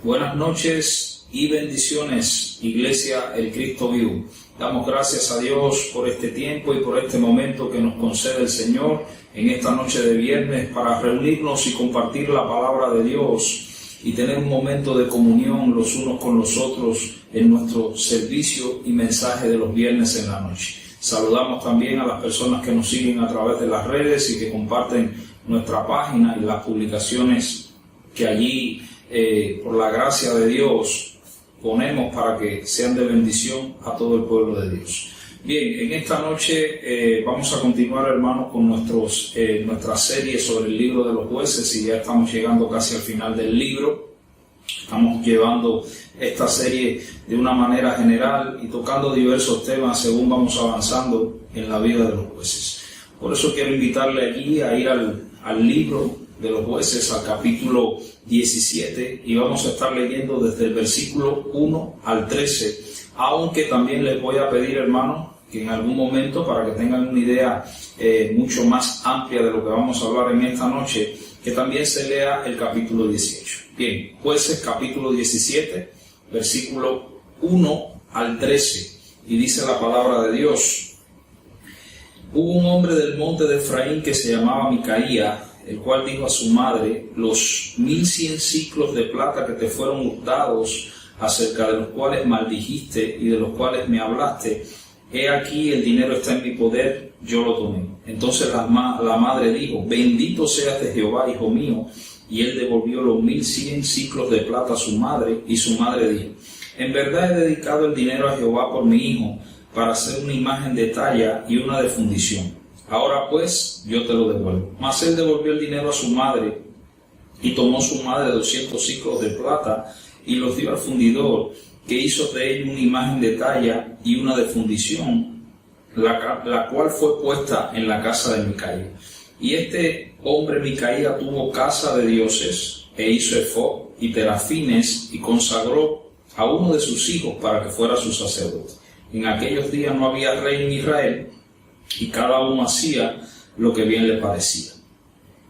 Buenas noches y bendiciones, Iglesia El Cristo Vivo. Damos gracias a Dios por este tiempo y por este momento que nos concede el Señor en esta noche de viernes para reunirnos y compartir la palabra de Dios y tener un momento de comunión los unos con los otros en nuestro servicio y mensaje de los viernes en la noche. Saludamos también a las personas que nos siguen a través de las redes y que comparten nuestra página y las publicaciones que allí, por la gracia de Dios, ponemos para que sean de bendición a todo el pueblo de Dios. Bien, en esta noche vamos a continuar, hermanos, con nuestra serie sobre el libro de los jueces, y ya estamos llegando casi al final del libro. Estamos llevando esta serie de una manera general y tocando diversos temas según vamos avanzando en la vida de los jueces. Por eso quiero invitarle allí a ir al libro de los jueces, al capítulo 17, y vamos a estar leyendo desde el versículo 1 al 13, aunque también les voy a pedir, hermanos, que en algún momento, para que tengan una idea mucho más amplia de lo que vamos a hablar en esta noche, que también se lea el capítulo 18. Bien, jueces capítulo 17, versículo 1 al 13, y dice la palabra de Dios: Hubo un hombre del monte de Efraín que se llamaba Micaía, el cual dijo a su madre: los 1100 ciclos de plata que te fueron hurtados, acerca de los cuales maldijiste y de los cuales me hablaste, he aquí el dinero está en mi poder, yo lo tomé. Entonces la madre dijo: bendito seas de Jehová, hijo mío. Y él devolvió los 1100 ciclos de plata a su madre, y su madre dijo: en verdad he dedicado el dinero a Jehová por mi hijo, para hacer una imagen de talla y una de fundición. Ahora pues, yo te lo devuelvo. Mas él devolvió el dinero a su madre, y tomó su madre 200 ciclos de plata, y los dio al fundidor, que hizo de él una imagen de talla y una de fundición, la cual fue puesta en la casa de Micaía. Y este hombre Micaía tuvo casa de dioses, e hizo efod y terafines, y consagró a uno de sus hijos para que fuera su sacerdote. En aquellos días no había rey en Israel, y cada uno hacía lo que bien le parecía.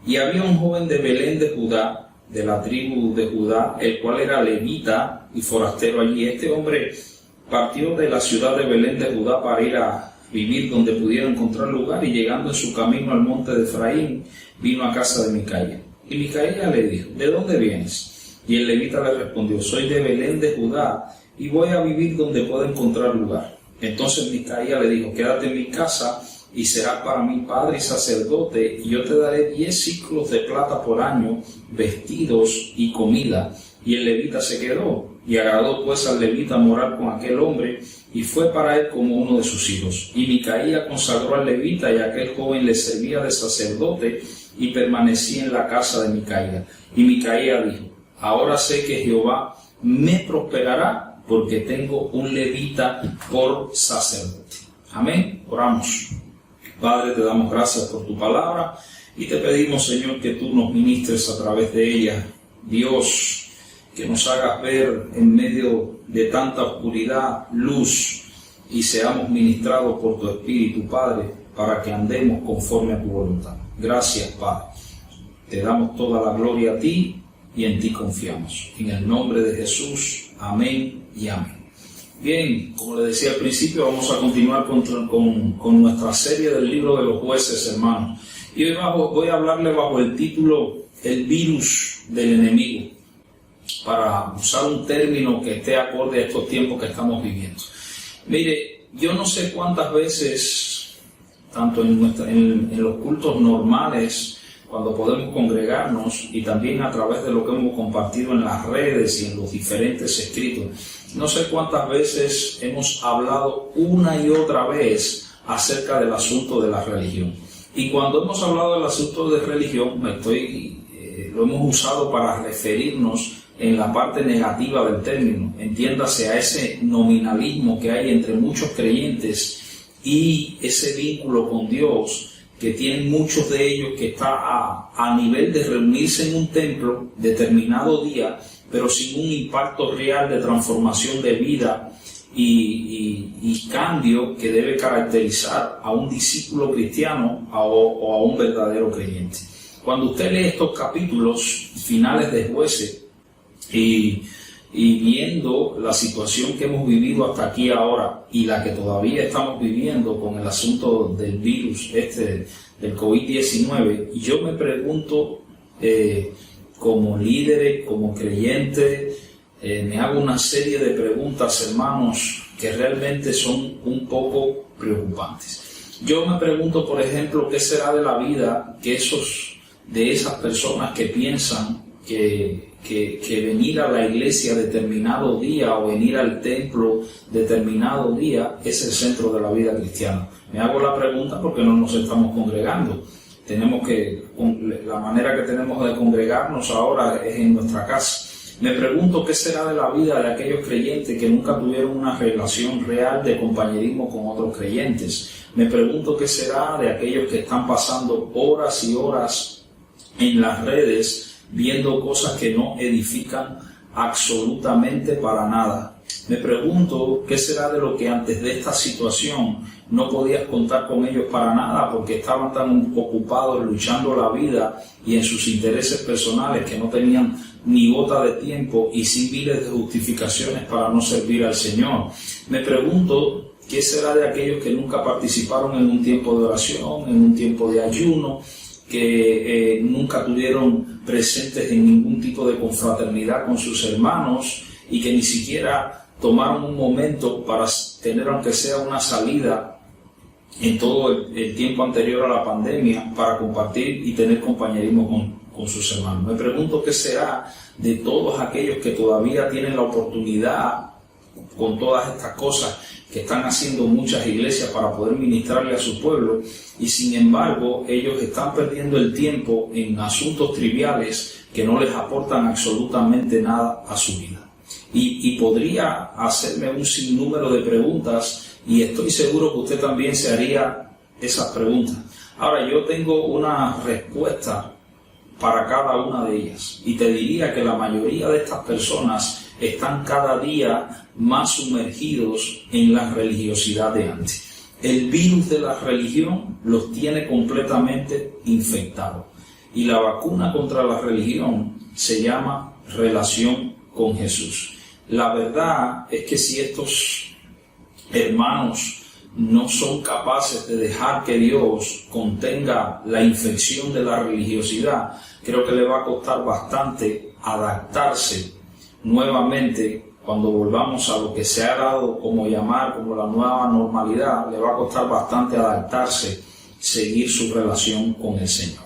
Y había un joven de Belén de Judá, de la tribu de Judá, el cual era levita y forastero allí. Este hombre partió de la ciudad de Belén de Judá para ir a vivir donde pudiera encontrar lugar, y llegando en su camino al monte de Efraín, vino a casa de Micaía. Y Micaía le dijo: ¿de dónde vienes? Y el levita le respondió: soy de Belén de Judá, y voy a vivir donde pueda encontrar lugar. Entonces Micaía le dijo: quédate en mi casa, y serás para mí padre y sacerdote, y yo te daré 10 ciclos de plata por año, vestidos y comida. Y el levita se quedó, y agradó pues al levita morar con aquel hombre, y fue para él como uno de sus hijos. Y Micaía consagró al levita, y aquel joven le servía de sacerdote, y permanecía en la casa de Micaía. Y Micaía dijo: ahora sé que Jehová me prosperará, porque tengo un levita por sacerdote. Amén. Oramos. Padre, te damos gracias por tu palabra, y te pedimos, Señor, que tú nos ministres a través de ella. Dios, que nos hagas ver en medio de tanta oscuridad luz, y seamos ministrados por tu Espíritu, Padre, para que andemos conforme a tu voluntad. Gracias, Padre. Te damos toda la gloria a ti, y en ti confiamos. En el nombre de Jesús, amén y amén. Bien, como le decía al principio, vamos a continuar con nuestra serie del libro de los jueces, hermanos. Y hoy voy a hablarle bajo el título El virus del enemigo, para usar un término que esté acorde a estos tiempos que estamos viviendo. Mire, yo no sé cuántas veces, tanto en los cultos normales, cuando podemos congregarnos, y también a través de lo que hemos compartido en las redes y en los diferentes escritos, no sé cuántas veces hemos hablado una y otra vez acerca del asunto de la religión. Y cuando hemos hablado del asunto de religión, lo hemos usado para referirnos en la parte negativa del término, entiéndase a ese nominalismo que hay entre muchos creyentes y ese vínculo con Dios que tienen muchos de ellos, que está a nivel de reunirse en un templo determinado día, pero sin un impacto real de transformación de vida y cambio que debe caracterizar a un discípulo cristiano o a un verdadero creyente. Cuando usted lee estos capítulos finales de Jueces, y y viendo la situación que hemos vivido hasta aquí ahora y la que todavía estamos viviendo con el asunto del virus del COVID-19, yo me pregunto, como líderes, como creyentes, me hago una serie de preguntas, hermanos, que realmente son un poco preocupantes. Yo me pregunto, por ejemplo, ¿qué será de la vida de esas personas que piensan que venir a la iglesia determinado día o venir al templo determinado día es el centro de la vida cristiana? Me hago la pregunta porque no nos estamos congregando. La manera que tenemos de congregarnos ahora es en nuestra casa. Me pregunto qué será de la vida de aquellos creyentes que nunca tuvieron una relación real de compañerismo con otros creyentes. Me pregunto qué será de aquellos que están pasando horas y horas en las redes viendo cosas que no edifican absolutamente para nada. Me pregunto qué será de lo que antes de esta situación no podías contar con ellos para nada porque estaban tan ocupados luchando la vida y en sus intereses personales que no tenían ni gota de tiempo y sin miles de justificaciones para no servir al Señor. Me pregunto qué será de aquellos que nunca participaron en un tiempo de oración, en un tiempo de ayuno, que nunca tuvieron presentes en ningún tipo de confraternidad con sus hermanos y que ni siquiera tomaron un momento para tener, aunque sea una salida en todo el tiempo anterior a la pandemia, para compartir y tener compañerismo con sus hermanos. Me pregunto qué será de todos aquellos que todavía tienen la oportunidad, con todas estas cosas que están haciendo muchas iglesias para poder ministrarle a su pueblo, y sin embargo ellos están perdiendo el tiempo en asuntos triviales que no les aportan absolutamente nada a su vida. Y podría hacerme un sinnúmero de preguntas, y estoy seguro que usted también se haría esas preguntas. Ahora, yo tengo una respuesta para cada una de ellas, y te diría que la mayoría de estas personas están cada día más sumergidos en la religiosidad de antes. El virus de la religión los tiene completamente infectados, y la vacuna contra la religión se llama relación con Jesús. La verdad es que si estos hermanos no son capaces de dejar que Dios contenga la infección de la religiosidad, creo que le va a costar bastante adaptarse nuevamente cuando volvamos a lo que se ha dado como llamar como la nueva normalidad. Le va a costar bastante adaptarse, seguir su relación con el Señor.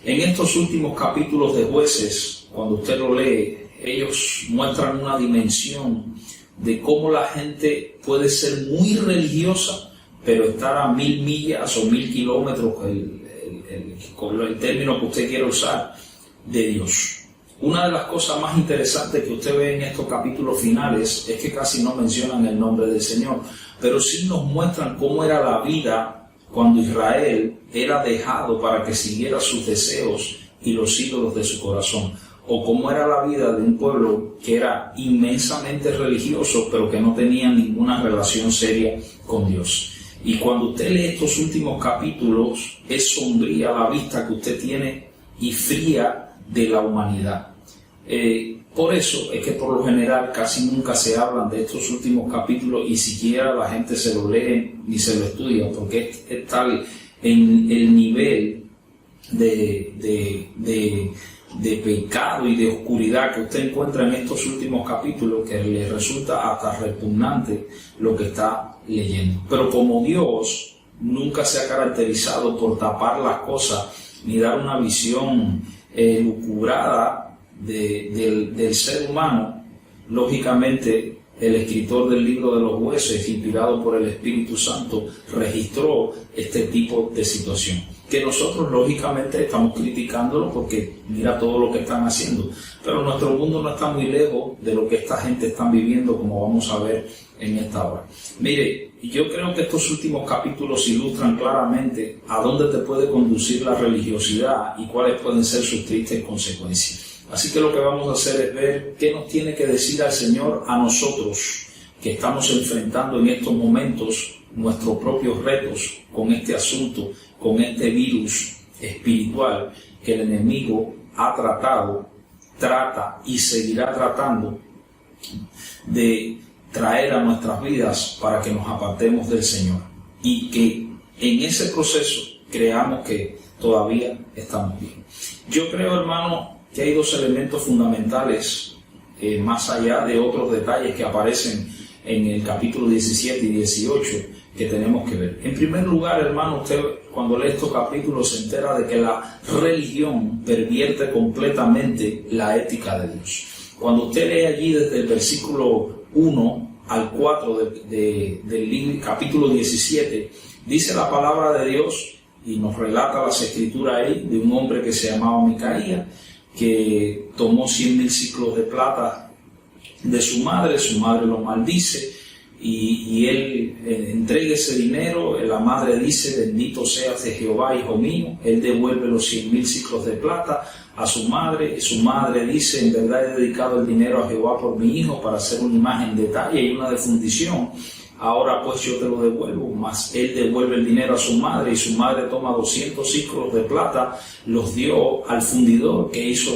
En estos últimos capítulos de Jueces, cuando usted lo lee, ellos muestran una dimensión de cómo la gente puede ser muy religiosa, pero estar a 1000 millas o 1000 kilómetros, con el término que usted quiera usar, de Dios. Una de las cosas más interesantes que usted ve en estos capítulos finales es que casi no mencionan el nombre del Señor, pero sí nos muestran cómo era la vida cuando Israel era dejado para que siguiera sus deseos y los ídolos de su corazón, o cómo era la vida de un pueblo que era inmensamente religioso, pero que no tenía ninguna relación seria con Dios. Y cuando usted lee estos últimos capítulos, es sombría la vista que usted tiene y fría de la humanidad. Por eso es que por lo general casi nunca se hablan de estos últimos capítulos, y siquiera la gente se lo lee ni se lo estudia, porque es tal en el nivel de pecado y de oscuridad que usted encuentra en estos últimos capítulos, que le resulta hasta repugnante lo que está leyendo. Pero como Dios nunca se ha caracterizado por tapar las cosas ni dar una visión lucubrada del ser humano, lógicamente el escritor del libro de los Jueces, inspirado por el Espíritu Santo, registró este tipo de situación, que nosotros lógicamente estamos criticándolo porque mira todo lo que están haciendo, pero nuestro mundo no está muy lejos de lo que esta gente está viviendo, como vamos a ver en esta hora. Mire, yo creo que estos últimos capítulos ilustran claramente a dónde te puede conducir la religiosidad y cuáles pueden ser sus tristes consecuencias. Así que lo que vamos a hacer es ver qué nos tiene que decir al Señor a nosotros, que estamos enfrentando en estos momentos nuestros propios retos con este asunto, con este virus espiritual que el enemigo ha tratado, trata y seguirá tratando de traer a nuestras vidas para que nos apartemos del Señor y que en ese proceso creamos que todavía estamos bien. Yo creo, hermano, que hay dos elementos fundamentales más allá de otros detalles que aparecen en el capítulo 17 y 18 que tenemos que ver. En primer lugar, hermano, usted cuando lee estos capítulos se entera de que la religión pervierte completamente la ética de Dios. Cuando usted lee allí desde el versículo 1 al 4 del capítulo 17, dice la palabra de Dios y nos relata las escrituras ahí de un hombre que se llamaba Micaías, que tomó 100,000 ciclos de plata de su madre lo maldice y él entrega ese dinero. La madre dice: bendito seas de Jehová, hijo mío. Él devuelve los 100,000 ciclos de plata a su madre. Su madre dice: en verdad he dedicado el dinero a Jehová por mi hijo para hacer una imagen de talla y una de fundición. Ahora pues yo te lo devuelvo. Mas él devuelve el dinero a su madre, y su madre toma 200 ciclos de plata, los dio al fundidor, que hizo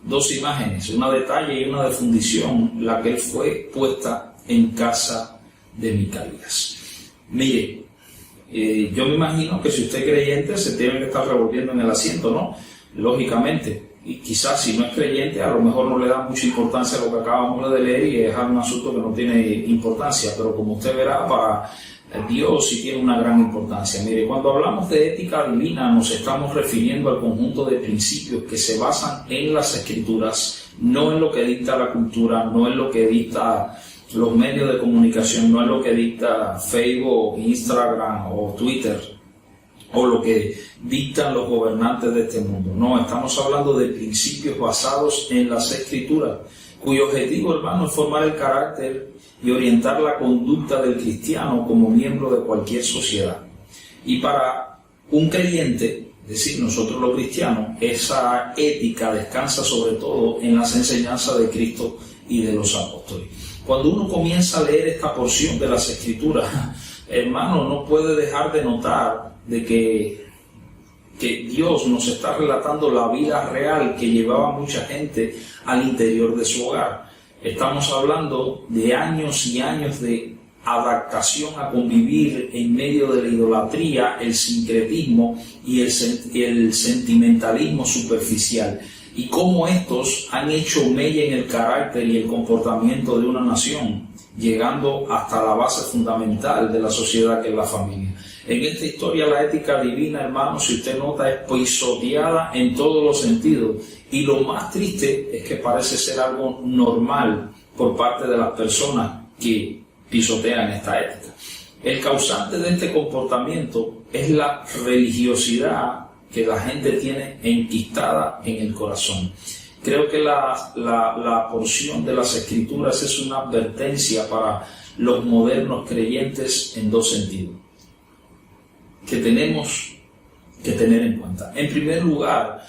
2 imágenes, una de talla y una de fundición, la que él fue puesta en casa de Micaías. Mire, yo me imagino que si usted es creyente se tiene que estar revolviendo en el asiento, ¿no? Lógicamente. Y quizás si no es creyente, a lo mejor no le da mucha importancia a lo que acabamos de leer y es un asunto que no tiene importancia, pero como usted verá, para Dios sí tiene una gran importancia. Mire, cuando hablamos de ética divina nos estamos refiriendo al conjunto de principios que se basan en las Escrituras, no en lo que dicta la cultura, no en lo que dicta los medios de comunicación, no en lo que dicta Facebook, Instagram o Twitter, o lo que dictan los gobernantes de este mundo. No, estamos hablando de principios basados en las Escrituras, cuyo objetivo, hermano, es formar el carácter y orientar la conducta del cristiano como miembro de cualquier sociedad. Y para un creyente, es decir, nosotros los cristianos, esa ética descansa sobre todo en las enseñanzas de Cristo y de los apóstoles. Cuando uno comienza a leer esta porción de las Escrituras, hermano, no puede dejar de notar de que Dios nos está relatando la vida real que llevaba mucha gente al interior de su hogar. Estamos hablando de años y años de adaptación a convivir en medio de la idolatría, el sincretismo y el sentimentalismo superficial, y cómo estos han hecho mella en el carácter y el comportamiento de una nación, llegando hasta la base fundamental de la sociedad, que es la familia. En esta historia la ética divina, hermano, si usted nota, es pisoteada en todos los sentidos, y lo más triste es que parece ser algo normal por parte de las personas que pisotean esta ética. El causante de este comportamiento es la religiosidad que la gente tiene enquistada en el corazón. Creo que la porción de las Escrituras es una advertencia para los modernos creyentes en dos sentidos que tenemos que tener en cuenta. En primer lugar,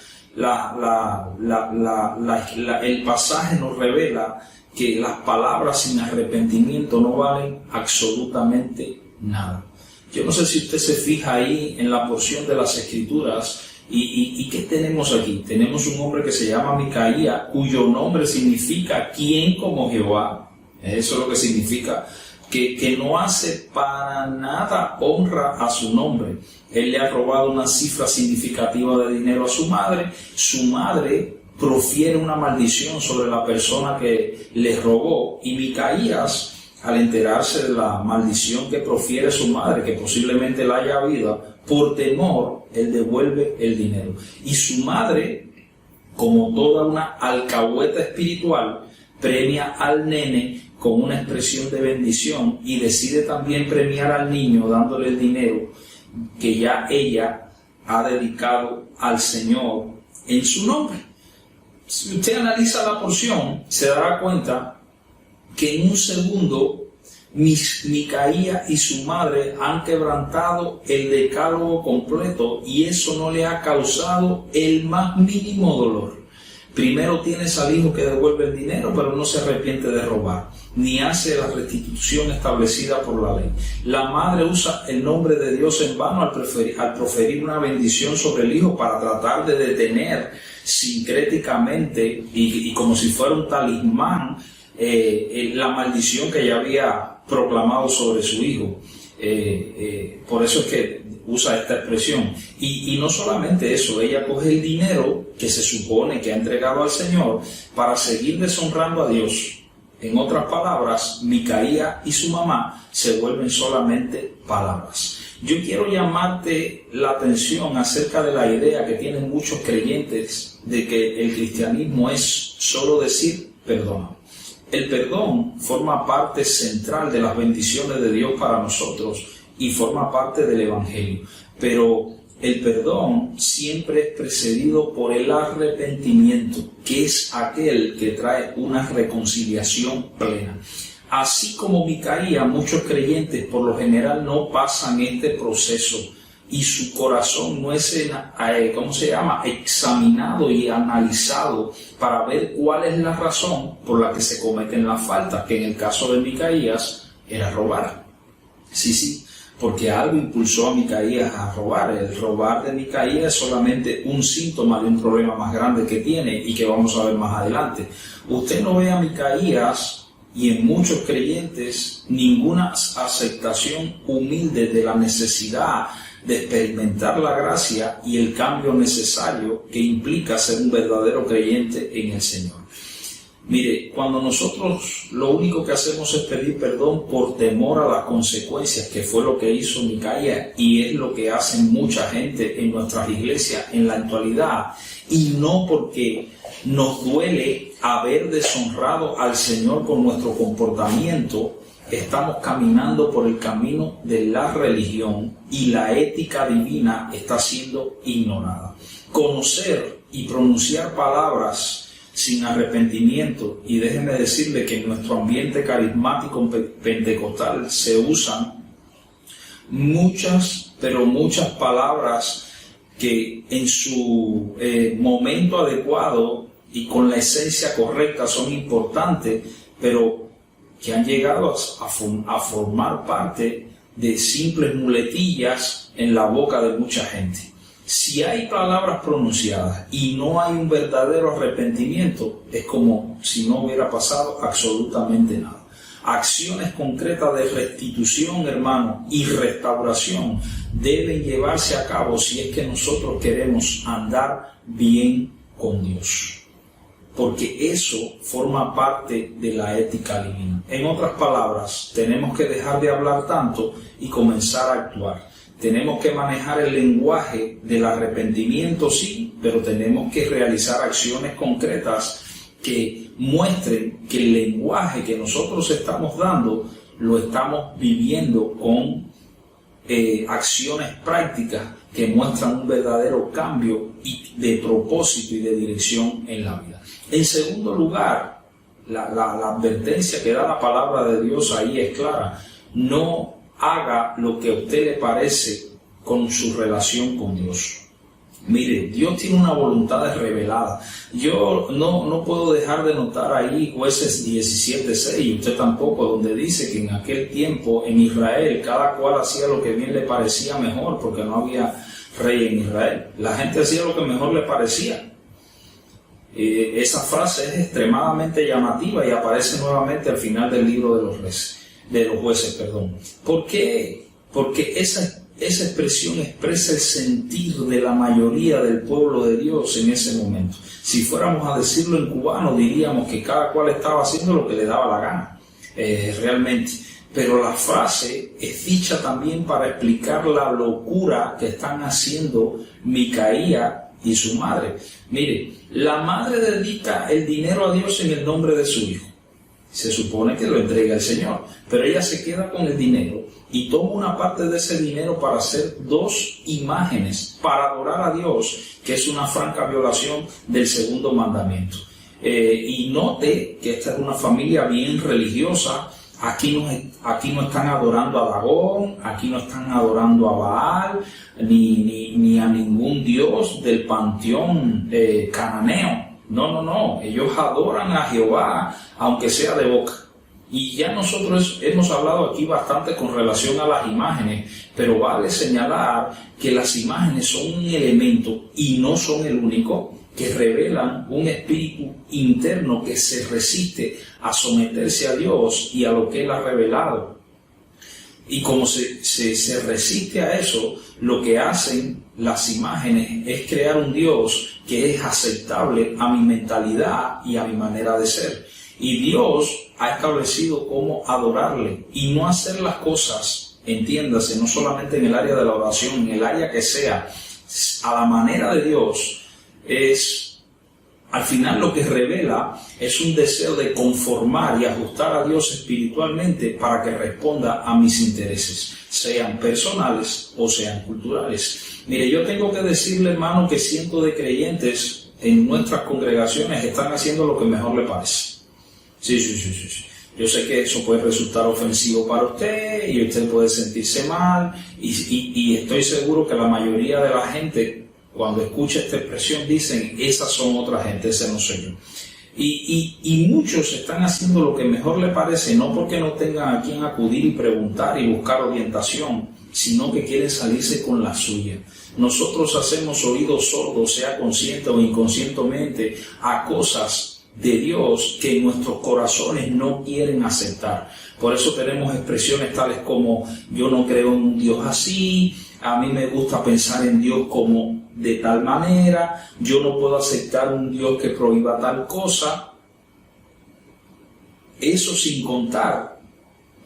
el pasaje nos revela que las palabras sin arrepentimiento no valen absolutamente nada. Yo no sé si usted se fija ahí en la porción de las Escrituras. ¿Y qué tenemos aquí? Tenemos un hombre que se llama Micaías, cuyo nombre significa ¿quién como Jehová? Eso es lo que significa, que no hace para nada honra a su nombre. Él le ha robado una cifra significativa de dinero a su madre profiere una maldición sobre la persona que le robó, y Micaías, al enterarse de la maldición que profiere su madre, que posiblemente la haya habido, por temor, él devuelve el dinero. Y su madre, como toda una alcahueta espiritual, premia al nene con una expresión de bendición y decide también premiar al niño dándole el dinero que ya ella ha dedicado al Señor en su nombre. Si usted analiza la porción, se dará cuenta que en un segundo Micaías y su madre han quebrantado el decálogo completo, y eso no le ha causado el más mínimo dolor. Primero tienes al hijo que devuelve el dinero, pero no se arrepiente de robar, ni hace la restitución establecida por la ley. La madre usa el nombre de Dios en vano al proferir una bendición sobre el hijo para tratar de detener sincréticamente y como si fuera un talismán la maldición que ella había proclamado sobre su hijo. Por eso es que usa esta expresión. Y no solamente eso, ella coge el dinero que se supone que ha entregado al Señor para seguir deshonrando a Dios. En otras palabras, Micaías y su mamá se vuelven solamente palabras. Yo quiero llamarte la atención acerca de la idea que tienen muchos creyentes de que el cristianismo es solo decir perdona. El perdón forma parte central de las bendiciones de Dios para nosotros y forma parte del Evangelio. Pero el perdón siempre es precedido por el arrepentimiento, que es aquel que trae una reconciliación plena. Así como Micaías, muchos creyentes por lo general no pasan este proceso y su corazón no es examinado y analizado para ver cuál es la razón por la que se cometen las faltas, que en el caso de Micaías era robar. Sí, porque algo impulsó a Micaías a robar. El robar de Micaías es solamente un síntoma de un problema más grande que tiene y que vamos a ver más adelante. Usted no ve a Micaías y en muchos creyentes ninguna aceptación humilde de la necesidad de experimentar la gracia y el cambio necesario que implica ser un verdadero creyente en el Señor. Mire, cuando nosotros lo único que hacemos es pedir perdón por temor a las consecuencias, que fue lo que hizo Micaías y es lo que hace mucha gente en nuestras iglesias en la actualidad, y no porque nos duele haber deshonrado al Señor con nuestro comportamiento, estamos caminando por el camino de la religión y la ética divina está siendo ignorada. Conocer y pronunciar palabras sin arrepentimiento, y déjeme decirle que en nuestro ambiente carismático pentecostal se usan muchas palabras que en su momento adecuado y con la esencia correcta son importantes, pero que han llegado a formar parte de simples muletillas en la boca de mucha gente. Si hay palabras pronunciadas y no hay un verdadero arrepentimiento, es como si no hubiera pasado absolutamente nada. Acciones concretas de restitución, hermano, y restauración deben llevarse a cabo si es que nosotros queremos andar bien con Dios, porque eso forma parte de la ética divina. En otras palabras, tenemos que dejar de hablar tanto y comenzar a actuar. Tenemos que manejar el lenguaje del arrepentimiento, sí, pero tenemos que realizar acciones concretas que muestren que el lenguaje que nosotros estamos dando lo estamos viviendo con acciones prácticas que muestran un verdadero cambio de propósito y de dirección en la vida. En segundo lugar, la advertencia que da la palabra de Dios ahí es clara: no haga lo que a usted le parece con su relación con Dios. Mire, Dios tiene una voluntad revelada. Yo no puedo dejar de notar ahí Jueces 17:6, y usted tampoco, donde dice que en aquel tiempo en Israel cada cual hacía lo que bien le parecía mejor, porque no había rey en Israel. La gente hacía lo que mejor le parecía. Esa frase es extremadamente llamativa y aparece nuevamente al final del libro de los jueces. ¿Por qué? Porque esa expresión expresa el sentir de la mayoría del pueblo de Dios en ese momento. Si fuéramos a decirlo en cubano, diríamos que cada cual estaba haciendo lo que le daba la gana, realmente. Pero la frase es dicha también para explicar la locura que están haciendo Micaías y su madre. Mire, la madre dedica el dinero a Dios en el nombre de su hijo. Se supone que lo entrega al Señor, pero ella se queda con el dinero y toma una parte de ese dinero para hacer 2 imágenes para adorar a Dios, que es una franca violación del segundo mandamiento. Y note que esta es una familia bien religiosa. Aquí no están adorando a Dagón, aquí no están adorando a Baal, ni a ningún dios del panteón cananeo. No, ellos adoran a Jehová, aunque sea de boca. Y ya nosotros hemos hablado aquí bastante con relación a las imágenes, pero vale señalar que las imágenes son un elemento, y no son el único, que revelan un espíritu interno que se resiste a someterse a Dios y a lo que Él ha revelado. Y como se resiste a eso, lo que hacen las imágenes es crear un Dios que es aceptable a mi mentalidad y a mi manera de ser. Y Dios ha establecido cómo adorarle y no hacer las cosas, entiéndase, no solamente en el área de la oración, en el área que sea, a la manera de Dios, es, al final lo que revela es un deseo de conformar y ajustar a Dios espiritualmente para que responda a mis intereses, sean personales o sean culturales. Mire, yo tengo que decirle, hermano, que cientos de creyentes en nuestras congregaciones están haciendo lo que mejor le parece. Sí. Yo sé que eso puede resultar ofensivo para usted y usted puede sentirse mal y estoy seguro que la mayoría de la gente cuando escucha esta expresión dicen, esas son otra gente, ese no soy yo. Y muchos están haciendo lo que mejor le parece, no porque no tengan a quien acudir y preguntar y buscar orientación, sino que quieren salirse con la suya. Nosotros hacemos oídos sordos, sea consciente o inconscientemente, a cosas de Dios que en nuestros corazones no quieren aceptar. Por eso tenemos expresiones tales como yo no creo en un Dios así, a mí me gusta pensar en Dios como de tal manera, yo no puedo aceptar un Dios que prohíba tal cosa. Eso sin contar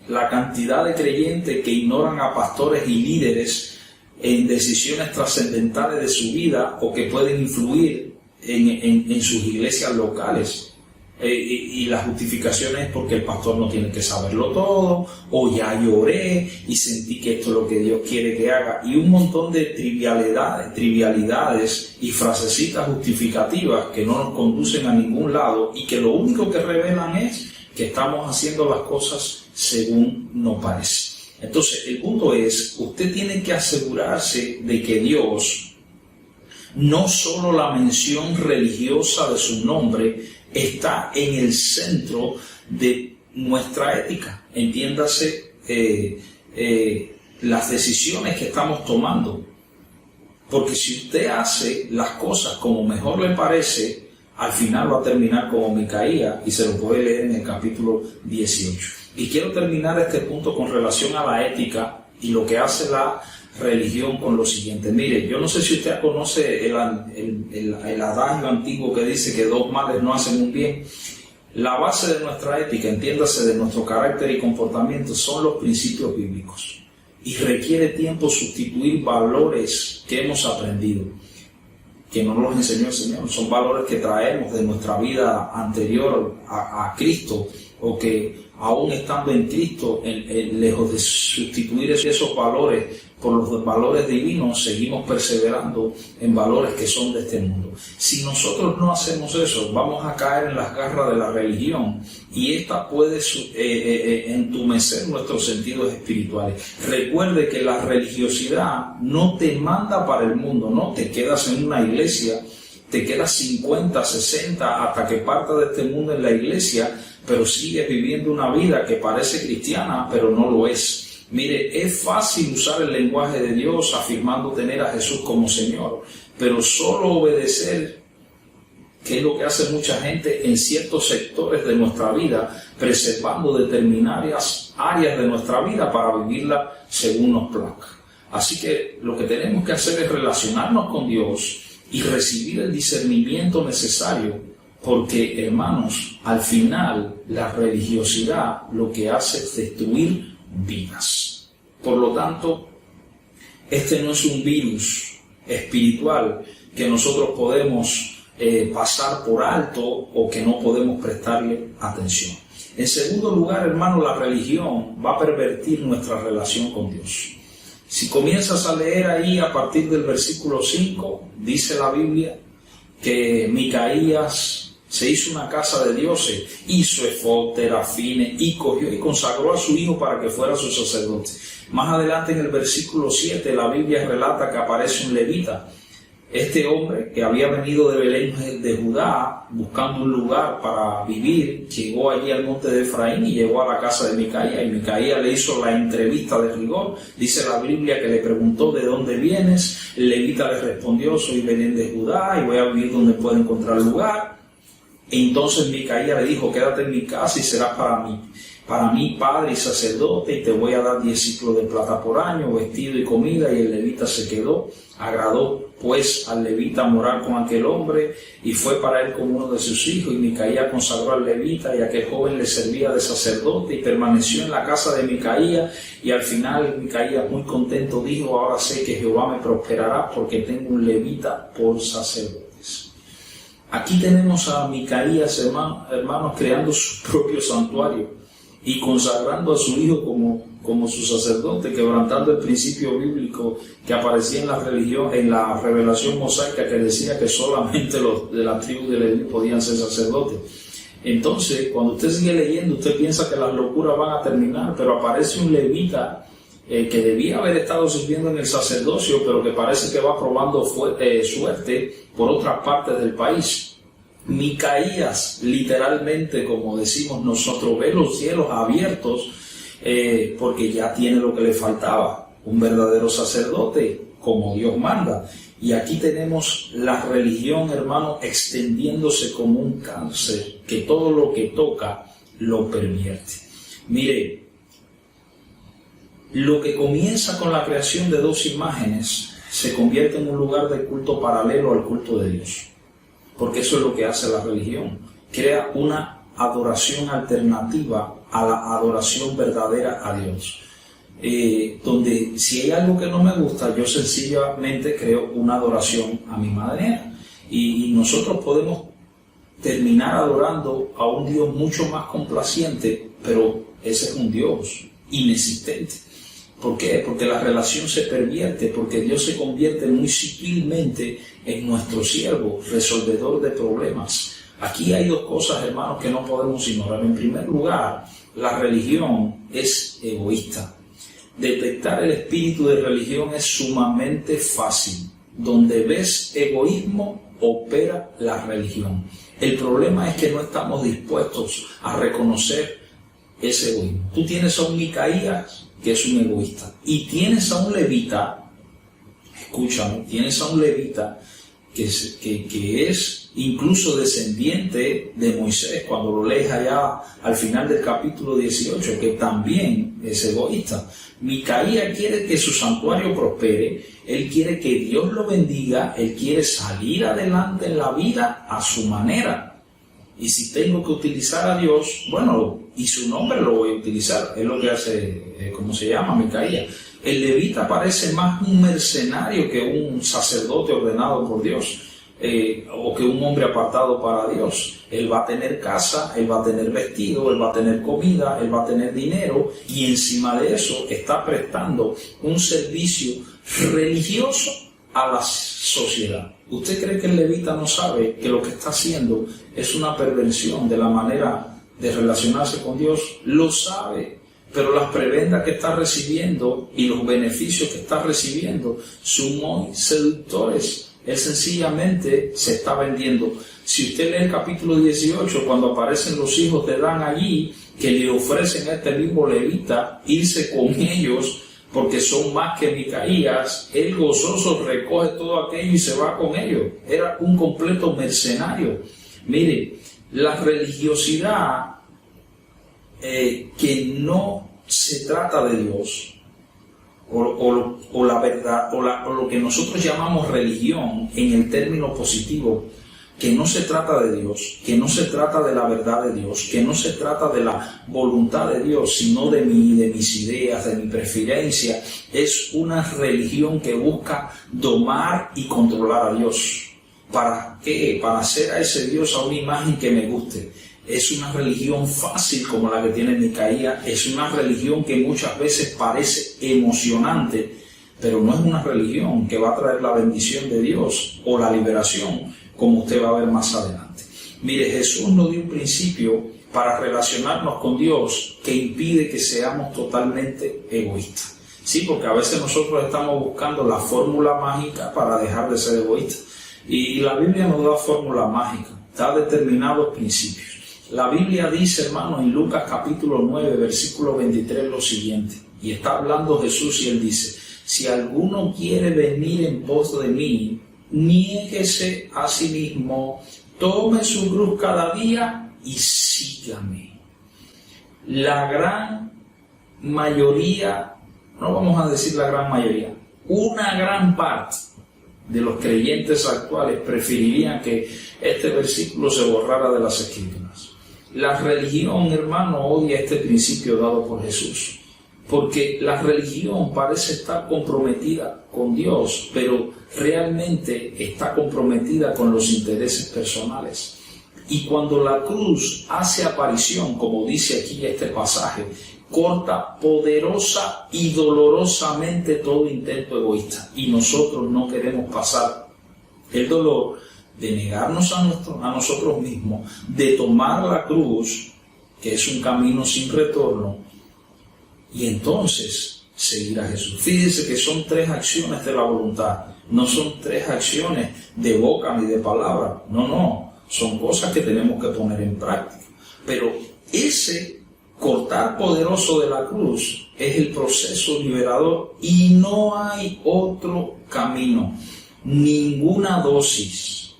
la cantidad de creyentes que ignoran a pastores y líderes en decisiones trascendentales de su vida o que pueden influir en sus iglesias locales. Y la justificación es porque el pastor no tiene que saberlo todo, o ya lloré y sentí que esto es lo que Dios quiere que haga, y un montón de trivialidades y frasecitas justificativas que no nos conducen a ningún lado y que lo único que revelan es que estamos haciendo las cosas según nos parece. Entonces el punto es, usted tiene que asegurarse de que Dios, no solo la mención religiosa de su nombre, está en el centro de nuestra ética. Entiéndase las decisiones que estamos tomando. Porque si usted hace las cosas como mejor le parece, al final va a terminar como Micaías, y se lo puede leer en el capítulo 18. Y quiero terminar este punto con relación a la ética y lo que hace la religión con lo siguiente. Mire, yo no sé si usted conoce el adagio antiguo que dice que dos males no hacen un bien. La base de nuestra ética, entiéndase, de nuestro carácter y comportamiento, son los principios bíblicos. Y requiere tiempo sustituir valores que hemos aprendido, que no los enseñó el Señor. Son valores que traemos de nuestra vida anterior a Cristo, o que aún estando en Cristo, lejos de sustituir esos valores por los valores divinos, seguimos perseverando en valores que son de este mundo. Si nosotros no hacemos eso, vamos a caer en las garras de la religión, y esta puede entumecer nuestros sentidos espirituales. Recuerde que la religiosidad no te manda para el mundo, no te quedas en una iglesia, te quedas 50, 60 hasta que partas de este mundo en la iglesia, pero sigues viviendo una vida que parece cristiana, pero no lo es. Mire, es fácil usar el lenguaje de Dios afirmando tener a Jesús como Señor, pero solo obedecer, que es lo que hace mucha gente en ciertos sectores de nuestra vida, preservando determinadas áreas de nuestra vida para vivirla según nos plazca. Así que lo que tenemos que hacer es relacionarnos con Dios y recibir el discernimiento necesario, porque, hermanos, al final la religiosidad lo que hace es destruir vidas. Por lo tanto, este no es un virus espiritual que nosotros podemos pasar por alto o que no podemos prestarle atención. En segundo lugar, hermano, la religión va a pervertir nuestra relación con Dios. Si comienzas a leer ahí a partir del versículo 5, dice la Biblia que Micaías se hizo una casa de dioses, hizo efod, terafines, y cogió y consagró a su hijo para que fuera su sacerdote. Más adelante en el versículo 7 la Biblia relata que aparece un levita. Este hombre, que había venido de Belén de Judá, buscando un lugar para vivir, llegó allí al monte de Efraín y llegó a la casa de Micaía, y Micaía le hizo la entrevista de rigor. Dice la Biblia que le preguntó: ¿de dónde vienes? El levita le respondió: soy Belén de Judá y voy a vivir donde pueda encontrar lugar. Entonces Micaía le dijo: quédate en mi casa y serás para mí padre y sacerdote, y te voy a dar 10 ciclos de plata por año, vestido y comida. Y el levita se quedó. Agradó pues al levita morar con aquel hombre, y fue para él como uno de sus hijos. Y Micaía consagró al levita, y aquel joven le servía de sacerdote, y permaneció en la casa de Micaía. Y al final Micaía, muy contento, dijo: ahora sé que Jehová me prosperará, porque tengo un levita por sacerdotes. Aquí tenemos a Micaías, hermanos, creando su propio santuario y consagrando a su hijo como su sacerdote, quebrantando el principio bíblico que aparecía en la religión, en la revelación mosaica, que decía que solamente los de la tribu de Leví podían ser sacerdotes. Entonces, cuando usted sigue leyendo, usted piensa que las locuras van a terminar, pero aparece un levita que debía haber estado sirviendo en el sacerdocio, pero que parece que va probando suerte por otras partes del país. Micaías, literalmente, como decimos nosotros, ve los cielos abiertos, porque ya tiene lo que le faltaba: un verdadero sacerdote, como Dios manda. Y aquí tenemos la religión, hermano, extendiéndose como un cáncer, que todo lo que toca lo pervierte. Mire, lo que comienza con la creación de 2 imágenes se convierte en un lugar de culto paralelo al culto de Dios. Porque eso es lo que hace la religión: crea una adoración alternativa a la adoración verdadera a Dios. Donde si hay algo que no me gusta, yo sencillamente creo una adoración a mi manera. Y nosotros podemos terminar adorando a un Dios mucho más complaciente, pero ese es un Dios inexistente. ¿Por qué? Porque la relación se pervierte, porque Dios se convierte muy sutilmente en nuestro siervo, resolvedor de problemas. Aquí hay 2 cosas, hermanos, que no podemos ignorar. En primer lugar, la religión es egoísta. Detectar el espíritu de religión es sumamente fácil. Donde ves egoísmo, opera la religión. El problema es que no estamos dispuestos a reconocer ese egoísmo. Tú tienes a un Micaías, que es un egoísta, y tienes a un levita, escúchame, tienes a un levita que es incluso descendiente de Moisés, cuando lo lees allá al final del capítulo 18, que también es egoísta. Micaía quiere que su santuario prospere, él quiere que Dios lo bendiga, él quiere salir adelante en la vida a su manera. Y si tengo que utilizar a Dios, bueno, y su nombre lo voy a utilizar. Es lo que hace, ¿cómo se llama? Micaía. El levita parece más un mercenario que un sacerdote ordenado por Dios, o que un hombre apartado para Dios. Él va a tener casa, él va a tener vestido, él va a tener comida, él va a tener dinero, y encima de eso está prestando un servicio religioso a la sociedad. ¿Usted cree que el levita no sabe que lo que está haciendo es una perversión de la manera de relacionarse con Dios? Lo sabe, pero las prebendas que está recibiendo y los beneficios que está recibiendo son muy seductores. Él sencillamente se está vendiendo. Si usted lee el capítulo 18, cuando aparecen los hijos de Dan allí, que le ofrecen a este mismo levita irse con ellos, porque son más que Micaías, él gozoso recoge todo aquello y se va con ellos. Era un completo mercenario. Mire, la religiosidad que no se trata de Dios, o la verdad, o lo que nosotros llamamos religión en el término positivo, que no se trata de Dios, que no se trata de la verdad de Dios, que no se trata de la voluntad de Dios, sino de mis ideas, de mi preferencia, es una religión que busca domar y controlar a Dios. ¿Para qué? Para hacer a ese Dios a una imagen que me guste. Es una religión fácil como la que tiene Micaía, es una religión que muchas veces parece emocionante, pero no es una religión que va a traer la bendición de Dios o la liberación, como usted va a ver más adelante. Mire, Jesús nos dio un principio para relacionarnos con Dios que impide que seamos totalmente egoístas. Sí, porque a veces nosotros estamos buscando la fórmula mágica para dejar de ser egoístas. Y la Biblia nos da fórmula mágica. da determinados principios. La Biblia dice, hermano, en Lucas capítulo 9, versículo 23, lo siguiente, y está hablando Jesús y él dice: si alguno quiere venir en pos de mí, niéguese a sí mismo, tome su cruz cada día y sígame. La gran mayoría, no vamos a decir la gran mayoría, una gran parte de los creyentes actuales preferirían que este versículo se borrara de las Escrituras. La religión, hermano, odia este principio dado por Jesús, porque la religión parece estar comprometida con Dios, pero realmente está comprometida con los intereses personales. Y cuando la cruz hace aparición, como dice aquí este pasaje, corta poderosa y dolorosamente todo intento egoísta. Y nosotros no queremos pasar el dolor de negarnos a nosotros mismos, de tomar la cruz, que es un camino sin retorno, y entonces seguir a Jesús. Fíjense que son 3 acciones de la voluntad, no son 3 acciones de boca ni de palabra, no, son cosas que tenemos que poner en práctica. Pero ese cortar poderoso de la cruz es el proceso liberador y no hay otro camino. Ninguna dosis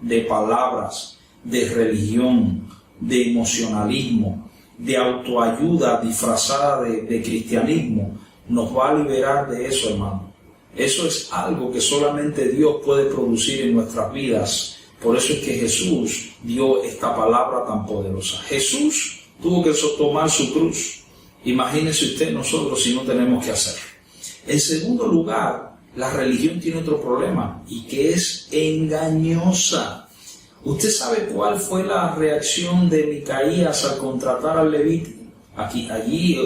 de palabras, de religión, de emocionalismo, de autoayuda disfrazada de cristianismo nos va a liberar de eso, hermano. Eso es algo que solamente Dios puede producir en nuestras vidas. Por eso es que Jesús dio esta palabra tan poderosa. Jesús tuvo que tomar su cruz. Imagínese usted nosotros si no tenemos que hacerlo. En segundo lugar, la religión tiene otro problema y que es engañosa. ¿Usted sabe cuál fue la reacción de Micaías al contratar al levita? Allí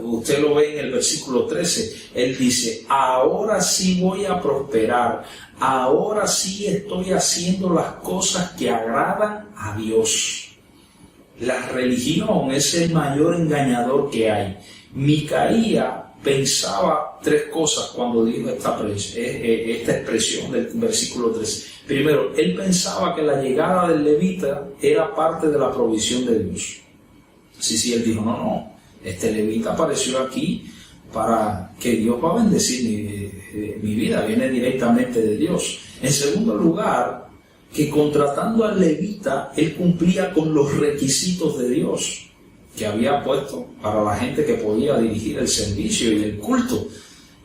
usted lo ve en el versículo 13. Él dice: ahora sí voy a prosperar, ahora sí estoy haciendo las cosas que agradan a Dios. La religión es el mayor engañador que hay. Micaías pensaba 3 cosas cuando dijo esta expresión del versículo 13. Primero, él pensaba que la llegada del levita era parte de la provisión de Dios. Sí, él dijo, no, este levita apareció aquí para que Dios va a bendecir mi vida, viene directamente de Dios. En segundo lugar, que contratando al levita, él cumplía con los requisitos de Dios que había puesto para la gente que podía dirigir el servicio y el culto.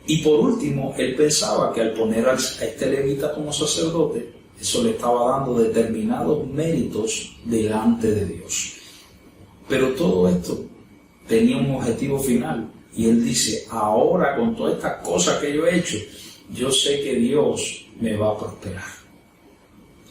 Y por último, él pensaba que al poner a este levita como sacerdote, eso le estaba dando determinados méritos delante de Dios. Pero todo esto tenía un objetivo final. Y él dice, ahora con todas estas cosas que yo he hecho, yo sé que Dios me va a prosperar.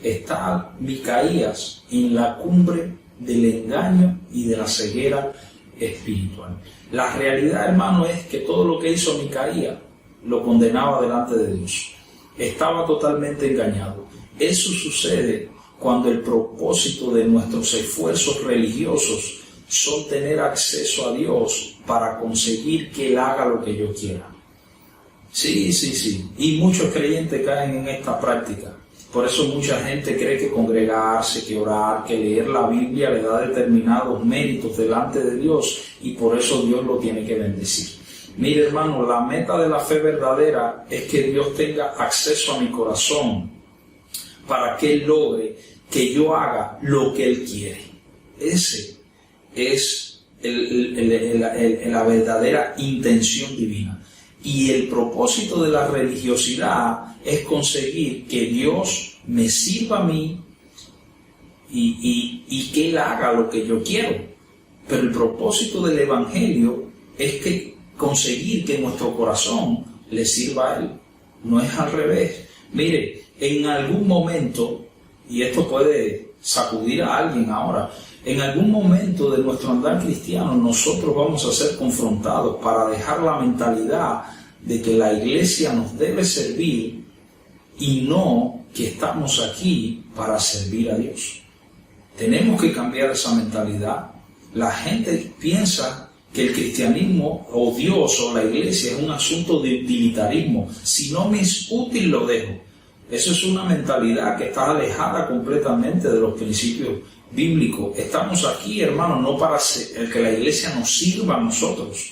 Está Micaías en la cumbre del engaño y de la ceguera espiritual. La realidad, hermano, es que todo lo que hizo Micaías lo condenaba delante de Dios. Estaba totalmente engañado. Eso sucede cuando el propósito de nuestros esfuerzos religiosos son tener acceso a Dios para conseguir que Él haga lo que yo quiera. Sí. Y muchos creyentes caen en esta práctica. Por eso mucha gente cree que congregarse, que orar, que leer la Biblia le da determinados méritos delante de Dios y por eso Dios lo tiene que bendecir. Mire, hermano, la meta de la fe verdadera es que Dios tenga acceso a mi corazón para que Él logre que yo haga lo que Él quiere. Ese es la verdadera intención divina. Y el propósito de la religiosidad es conseguir que Dios me sirva a mí y que Él haga lo que yo quiero. Pero el propósito del Evangelio es que conseguir que nuestro corazón le sirva a Él. No es al revés. Mire, en algún momento, y esto puede sacudir a alguien ahora, en algún momento de nuestro andar cristiano nosotros vamos a ser confrontados para dejar la mentalidad de que la iglesia nos debe servir y no que estamos aquí para servir a Dios. Tenemos que cambiar esa mentalidad. La gente piensa que el cristianismo o Dios o la iglesia es un asunto de utilitarismo. Si no me es útil, lo dejo. Eso es una mentalidad que está alejada completamente de los principios bíblicos. Estamos aquí, hermanos, no para que la iglesia nos sirva a nosotros,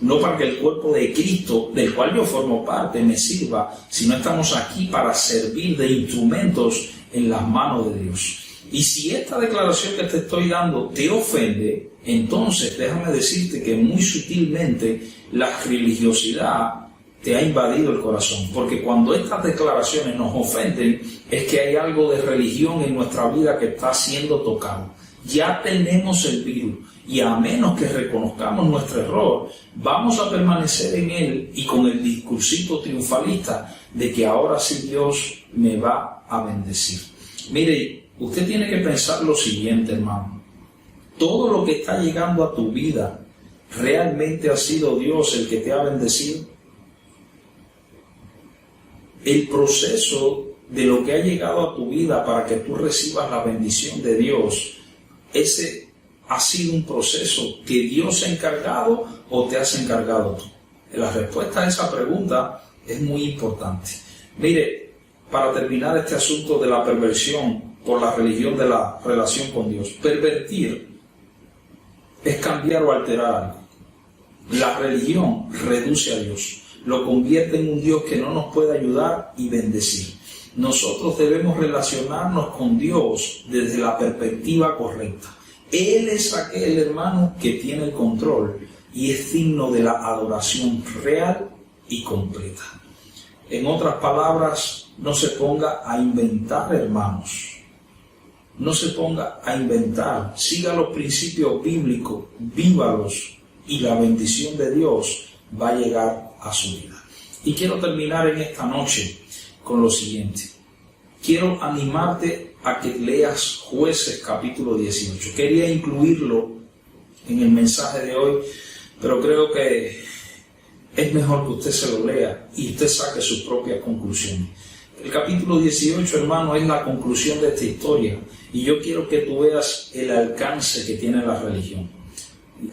no para que el cuerpo de Cristo, del cual yo formo parte, me sirva, sino estamos aquí para servir de instrumentos en las manos de Dios. Y si esta declaración que te estoy dando te ofende, entonces déjame decirte que muy sutilmente la religiosidad te ha invadido el corazón, porque cuando estas declaraciones nos ofenden es que hay algo de religión en nuestra vida que está siendo tocado. Ya tenemos el virus y a menos que reconozcamos nuestro error, vamos a permanecer en él y con el discursito triunfalista de que ahora sí Dios me va a bendecir. Mire, usted tiene que pensar lo siguiente, hermano. Todo lo que está llegando a tu vida, ¿realmente ha sido Dios el que te ha bendecido? El proceso de lo que ha llegado a tu vida para que tú recibas la bendición de Dios, ese ha sido un proceso que Dios se ha encargado o te has encargado tú. La respuesta a esa pregunta es muy importante. Mire, para terminar este asunto de la perversión por la religión de la relación con Dios, pervertir es cambiar o alterar algo. La religión reduce a Dios, lo convierte en un Dios que no nos puede ayudar y bendecir. Nosotros debemos relacionarnos con Dios desde la perspectiva correcta. Él es aquel, hermano, que tiene el control y es digno de la adoración real y completa. En otras palabras, no se ponga a inventar, hermanos. No se ponga a inventar. Siga los principios bíblicos, vívalos y la bendición de Dios va a llegar a su vida. Y quiero terminar en esta noche con lo siguiente. Quiero animarte a que leas Jueces capítulo 18. Quería incluirlo en el mensaje de hoy, pero creo que es mejor que usted se lo lea y usted saque sus propias conclusiones. El capítulo 18, hermano, es la conclusión de esta historia y yo quiero que tú veas el alcance que tiene la religión.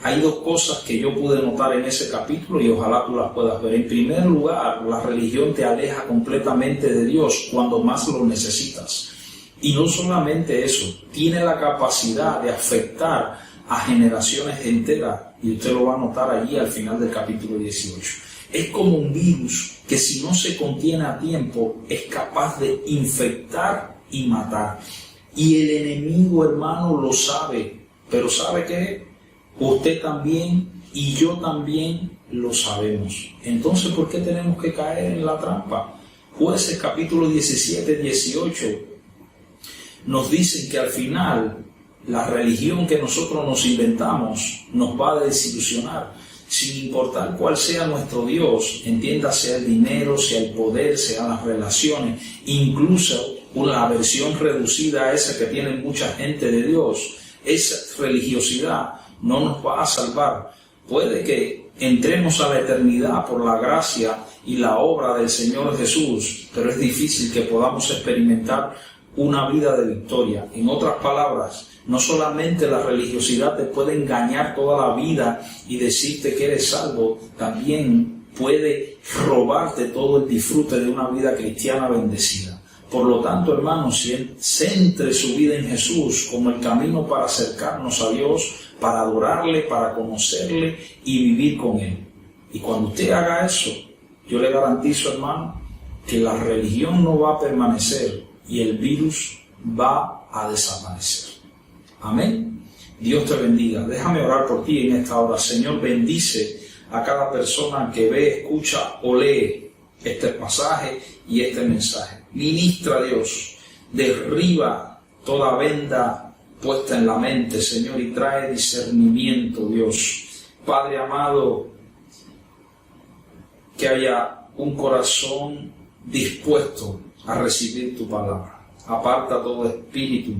Hay dos cosas que yo pude notar en ese capítulo y ojalá tú las puedas ver. En primer lugar, la religión te aleja completamente de Dios cuando más lo necesitas. Y no solamente eso, tiene la capacidad de afectar a generaciones enteras y usted lo va a notar allí al final del capítulo 18. Es como un virus que si no se contiene a tiempo es capaz de infectar y matar. Y el enemigo, hermano, lo sabe, pero ¿sabe qué? Usted también y yo también lo sabemos. Entonces, ¿por qué tenemos que caer en la trampa? Jueces capítulo 17, 18 nos dicen que al final la religión que nosotros nos inventamos nos va a desilusionar. Sin importar cuál sea nuestro Dios, entienda sea el dinero, sea el poder, sean las relaciones, incluso una versión reducida a esa que tiene mucha gente de Dios, esa religiosidad no nos va a salvar. Puede que entremos a la eternidad por la gracia y la obra del Señor Jesús, pero es difícil que podamos experimentar una vida de victoria. En otras palabras, no solamente la religiosidad te puede engañar toda la vida y decirte que eres salvo, también puede robarte todo el disfrute de una vida cristiana bendecida. Por lo tanto, hermanos, centre su vida en Jesús como el camino para acercarnos a Dios, para adorarle, para conocerle y vivir con Él. Y cuando usted haga eso, yo le garantizo, hermano, que la religión no va a permanecer y el virus va a desaparecer. Amén. Dios te bendiga. Déjame orar por ti en esta hora. Señor, bendice a cada persona que ve, escucha o lee este pasaje y este mensaje. Ministra, Dios, derriba toda venda puesta en la mente, Señor, y trae discernimiento, Dios. Padre amado, que haya un corazón dispuesto a recibir tu palabra. Aparta todo espíritu,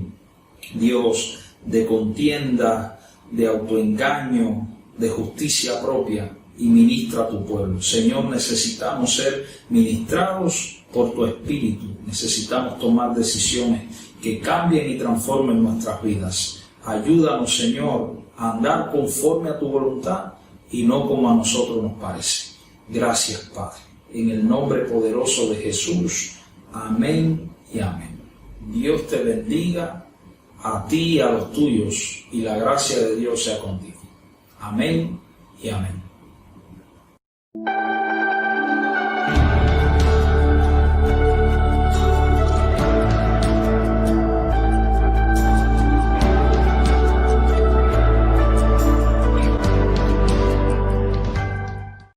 Dios, de contienda, de autoengaño, de justicia propia, y ministra a tu pueblo. Señor, necesitamos ser ministrados por tu Espíritu. Necesitamos tomar decisiones que cambien y transformen nuestras vidas. Ayúdanos, Señor, a andar conforme a tu voluntad y no como a nosotros nos parece. Gracias, Padre. En el nombre poderoso de Jesús. Amén. Amén y amén. Dios te bendiga, a ti y a los tuyos, y la gracia de Dios sea contigo. Amén y amén.